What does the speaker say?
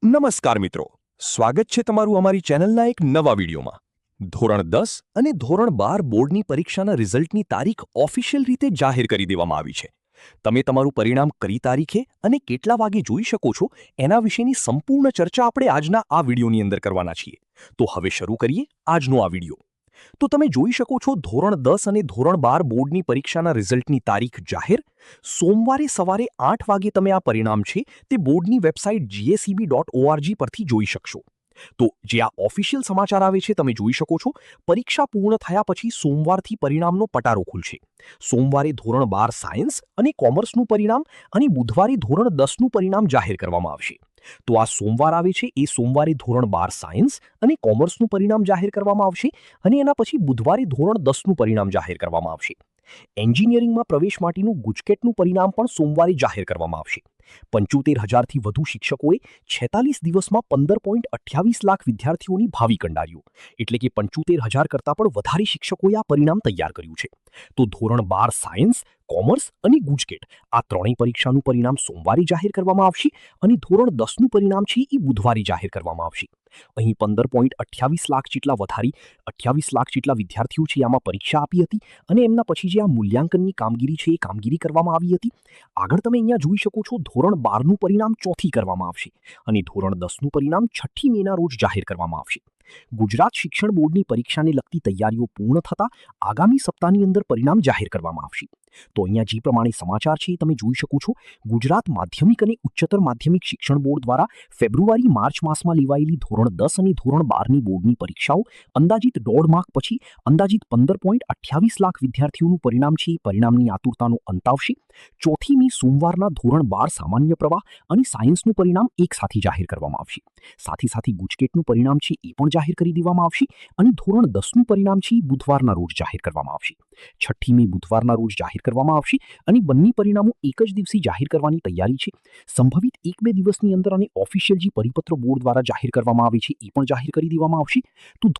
નમસ્કાર મિત્રો, સ્વાગત છે તમારું અમારી ચેનલના એક નવા વિડીયોમાં. ધોરણ 10 અને ધોરણ 12 બોર્ડની પરીક્ષાના રિઝલ્ટની તારીખ ઓફિશિયલ રીતે જાહેર કરી દેવામાં આવી છે. તમે તમારું પરિણામ કઈ તારીખે અને કેટલા વાગે જોઈ શકો છો એના વિશેની સંપૂર્ણ ચર્ચા આપણે આજના આ વિડીયોની અંદર કરવાના છીએ. તો હવે શરૂ કરીએ આજનો આ વિડીયો. તો તમે જોઈ શકો છો ધોરણ 10 અને ધોરણ 12 બોર્ડની પરીક્ષાના રિઝલ્ટની તારીખ જાહેર. સોમવારે સવારે 8 વાગે તમે આ પરિણામ છે તે બોર્ડની વેબસાઇટ GSEB.org પરથી જોઈ શકશો. તો જે આ ઓફિશિયલ સમાચાર આવે છે તમે જોઈ શકો છો, પરીક્ષા પૂર્ણ થયા પછી સોમવારથી પરિણામનો પટારો ખુલશે. સોમવારે ધોરણ 12 સાયન્સ અને કોમર્સનું પરિણામ અને બુધવારે ધોરણ 10નું પરિણામ જાહેર કરવામાં આવશે. તો આ સોમવાર આવે છે એ સોમવારે ધોરણ 12 સાયન્સ અને કોમર્સનું પરિણામ જાહેર કરવામાં આવશે અને એના પછી બુધવારે ધોરણ 10નું પરિણામ જાહેર કરવામાં આવશે. એન્જિનિયરિંગમાં પ્રવેશ માટેનું ગુજકેટનું પરિણામ પણ સોમવારે જાહેર કરવામાં આવશે. 75,000થી વધુ શિક્ષકોએ 46 દિવસમાં 15.28 લાખ વિદ્યાર્થીઓની ભાવિ કંડાર્યું, એટલે કે 75,000 કરતાં પણ વધારે શિક્ષકોએ આ પરિણામ તૈયાર કર્યું છે. તો ધોરણ 12 સાયન્સ, કોમર્સ અને ગુજકેટ આ ત્રણેય પરીક્ષાનું પરિણામ સોમવારે જાહેર કરવામાં આવશે અને ધોરણ 10નું પરિણામ છે એ બુધવારે જાહેર કરવામાં આવશે. અહીં 15.28 લાખ જેટલા વધારી 28 લાખ જેટલા વિદ્યાર્થીઓ છે આમાં પરીક્ષા આપી હતી અને એમના પછી જે આ મૂલ્યાંકનની કામગીરી છે એ કામગીરી કરવામાં આવી હતી. આગળ તમે અહીંયા જોઈ શકો છો ધોરણ 12નું પરિણામ 4થી કરવામાં આવશે અને ધોરણ 10નું પરિણામ 6મી મેના રોજ જાહેર કરવામાં આવશે. ગુજરાત શિક્ષણ બોર્ડની પરીક્ષાને લગતી તૈયારીઓ પૂર્ણ થતાં આગામી સપ્તાહની અંદર પરિણામ જાહેર કરવામાં આવશે. તો અહીંયા જે પ્રમાણે સમાચાર છે તમે જોઈ શકો છો, ગુજરાત માધ્યમિક અને ઉચ્ચતર માધ્યમિક શિક્ષણ બોર્ડ દ્વારા ફેબ્રુઆરી-માર્ચ માસમાં લેવાયેલી ધોરણ 10 અને ધોરણ 12ની બોર્ડની પરીક્ષાઓ અંદાજિત 1.5 માર્ક પછી અંદાજિત 15.28 લાખ વિદ્યાર્થીઓનું પરિણામ છે એ પરિણામની આતુરતાનો અંત આવશે. 4મી મે સોમવારના ધોરણ 12 સામાન્ય પ્રવાહ અને સાયન્સનું પરિણામ એક સાથે જાહેર કરવામાં આવશે. સાથે સાથે ગુજકેટનું પરિણામ છે એ પણ જાહેર કરી દેવામાં આવશે અને ધોરણ 10નું પરિણામ છે એ બુધવારના રોજ જાહેર કરવામાં આવશે. 6મી મે બુધવારના રોજ જાહેર કરવામાં આવશે અને બંને પરિણામો એક જ દિવસે જાહેર કરવાની તૈયારી છે. સંભવિત 1-2 દિવસની અંદર અને ઓફિશિયલ જે પરિપત્ર બોર્ડ દ્વારા જાહેર કરવામાં આવે છે એ પણ જાહેર કરી દેવામાં આવશે. તો